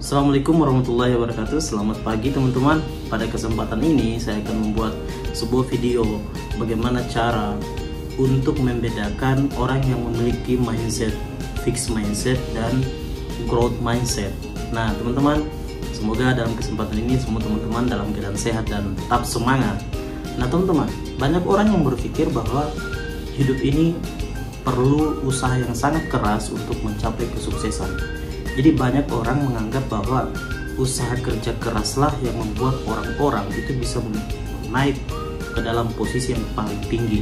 Assalamualaikum warahmatullahi wabarakatuh. Selamat pagi teman-teman. Pada kesempatan ini saya akan membuat sebuah video bagaimana cara untuk membedakan orang yang memiliki mindset fixed mindset dan growth mindset. Nah teman-teman, semoga dalam kesempatan ini semua teman-teman dalam keadaan sehat dan tetap semangat. Nah teman-teman, banyak orang yang berpikir bahwa hidup ini perlu usaha yang sangat keras untuk mencapai kesuksesan. Jadi banyak orang menganggap bahwa usaha kerja keraslah yang membuat orang-orang itu bisa naik ke dalam posisi yang paling tinggi.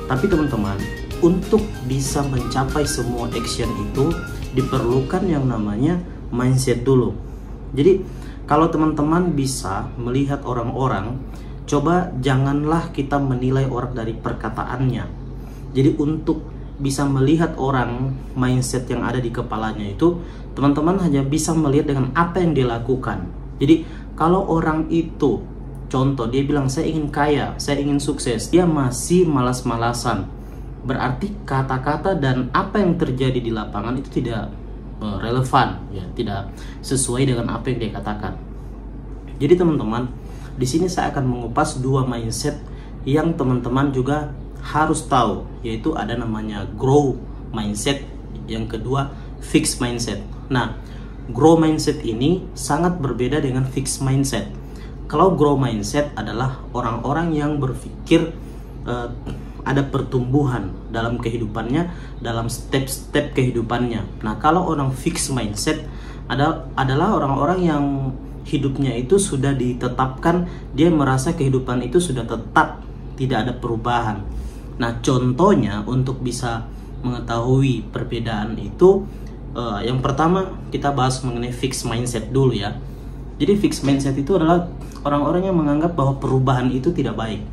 Tapi teman-teman, untuk bisa mencapai semua action itu diperlukan yang namanya mindset dulu. Jadi kalau teman-teman bisa melihat orang-orang, coba janganlah kita menilai orang dari perkataannya. Jadi untuk bisa melihat orang, mindset yang ada di kepalanya itu, teman-teman hanya bisa melihat dengan apa yang dia lakukan. Jadi kalau orang itu, contoh dia bilang saya ingin kaya, saya ingin sukses, dia masih malas-malasan, berarti kata-kata dan apa yang terjadi di lapangan itu tidak relevan, ya, tidak sesuai dengan apa yang dia katakan. Jadi teman-teman, di sini saya akan mengupas dua mindset yang teman-teman juga harus tahu, yaitu ada namanya grow mindset, yang kedua fixed mindset. Nah, grow mindset ini sangat berbeda dengan fixed mindset. Kalau grow mindset adalah orang-orang yang berpikir ada pertumbuhan dalam kehidupannya, dalam step-step kehidupannya. Nah, kalau orang fixed mindset adalah orang-orang yang hidupnya itu sudah ditetapkan, dia merasa kehidupan itu sudah tetap, tidak ada perubahan. Nah, contohnya untuk bisa mengetahui perbedaan itu, yang pertama kita bahas mengenai fixed mindset dulu ya. Jadi fixed mindset itu adalah orang-orang yang menganggap bahwa perubahan itu tidak baik.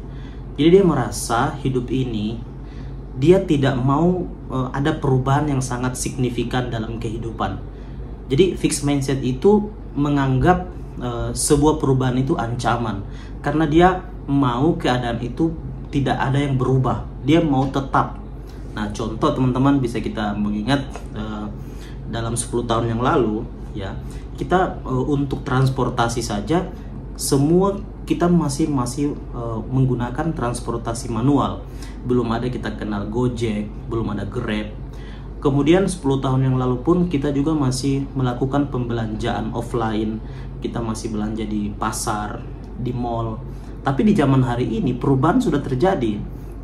Jadi dia merasa hidup ini dia tidak mau ada perubahan yang sangat signifikan dalam kehidupan. Jadi fixed mindset itu menganggap sebuah perubahan itu ancaman, karena dia mau keadaan itu tidak ada yang berubah, dia mau tetap. Nah, contoh teman-teman bisa kita mengingat dalam 10 tahun yang lalu ya, kita untuk transportasi saja semua kita masih menggunakan transportasi manual. Belum ada kita kenal Gojek, belum ada Grab. Kemudian 10 tahun yang lalu pun kita juga masih melakukan pembelanjaan offline. Kita masih belanja di pasar, di mall. Tapi di zaman hari ini perubahan sudah terjadi.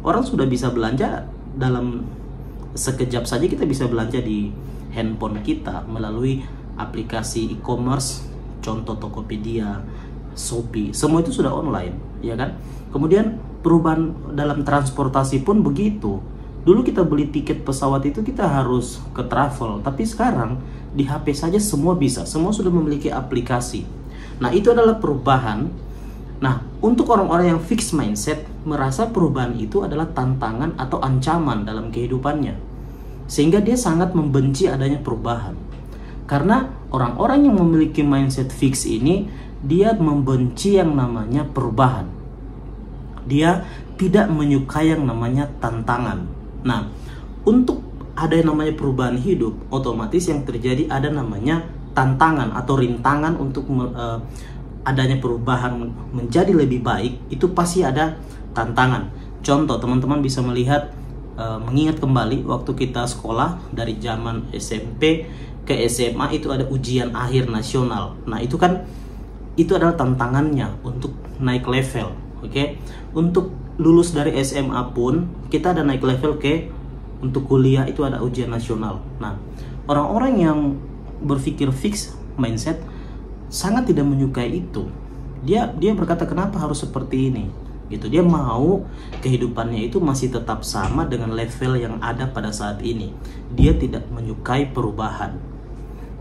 Orang sudah bisa belanja dalam sekejap saja, kita bisa belanja di handphone kita melalui aplikasi e-commerce, contoh Tokopedia, Shopee, semua itu sudah online, ya kan? Kemudian perubahan dalam transportasi pun begitu. Dulu kita beli tiket pesawat itu kita harus ke travel, tapi sekarang di HP saja semua bisa, semua sudah memiliki aplikasi. Nah, itu adalah perubahan. Nah, untuk orang-orang yang fixed mindset, merasa perubahan itu adalah tantangan atau ancaman dalam kehidupannya, sehingga dia sangat membenci adanya perubahan. Karena orang-orang yang memiliki mindset fix ini, dia membenci yang namanya perubahan. Dia tidak menyukai yang namanya tantangan. Nah, untuk ada yang namanya perubahan hidup, otomatis yang terjadi ada namanya tantangan atau rintangan untuk adanya perubahan menjadi lebih baik. Itu pasti ada tantangan. Contoh, teman-teman bisa melihat, mengingat kembali waktu kita sekolah dari zaman SMP ke SMA itu ada ujian akhir nasional. Nah, itu kan itu adalah tantangannya untuk naik level. Oke? Untuk lulus dari SMA pun kita ada naik level untuk kuliah, itu ada ujian nasional. Nah, orang-orang yang berpikir fix mindset sangat tidak menyukai itu. Dia berkata, kenapa harus seperti ini? Gitu. Dia mau kehidupannya itu masih tetap sama dengan level yang ada pada saat ini. Dia tidak menyukai perubahan.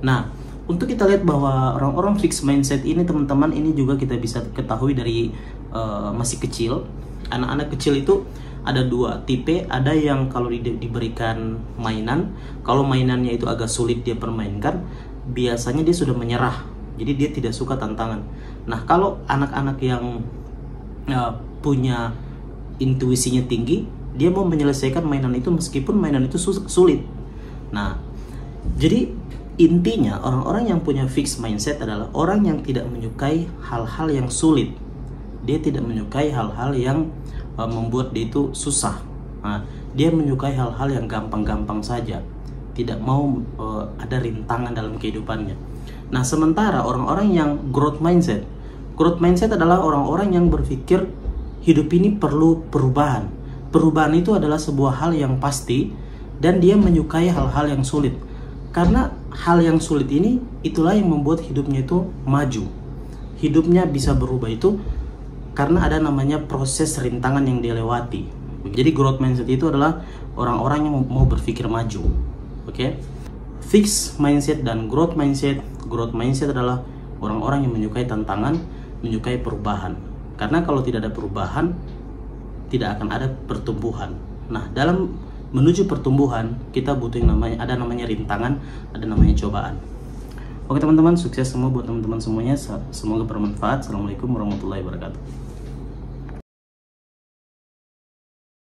Nah, untuk kita lihat bahwa orang-orang fixed mindset ini, teman-teman, ini juga kita bisa ketahui dari masih kecil. Anak-anak kecil itu ada dua tipe. Ada yang kalau diberikan mainan, kalau mainannya itu agak sulit dia permainkan, biasanya dia sudah menyerah. Jadi dia tidak suka tantangan. Nah, kalau anak-anak yang punya intuisinya tinggi, dia mau menyelesaikan mainan itu meskipun mainan itu sulit. Nah, jadi Intinya, orang-orang yang punya fixed mindset adalah orang yang tidak menyukai hal-hal yang sulit. Dia tidak menyukai hal-hal yang membuat dia itu susah. Nah, dia menyukai hal-hal yang gampang-gampang saja. Tidak mau ada rintangan dalam kehidupannya. Nah, sementara orang-orang yang growth mindset adalah orang-orang yang berpikir hidup ini perlu perubahan. Perubahan itu adalah sebuah hal yang pasti, dan dia menyukai hal-hal yang sulit. Karena hal yang sulit ini, itulah yang membuat hidupnya itu maju. Hidupnya bisa berubah itu karena ada namanya proses rintangan yang dia lewati. Jadi growth mindset itu adalah orang-orang yang mau berpikir maju. Oke? Fixed mindset dan growth mindset. Growth mindset adalah orang-orang yang menyukai tantangan, menyukai perubahan. Karena kalau tidak ada perubahan, tidak akan ada pertumbuhan. Nah, dalam menuju pertumbuhan, kita butuh yang namanya rintangan, ada namanya cobaan. Oke teman-teman, sukses semua buat teman-teman semuanya. Semoga bermanfaat. Assalamualaikum warahmatullahi wabarakatuh.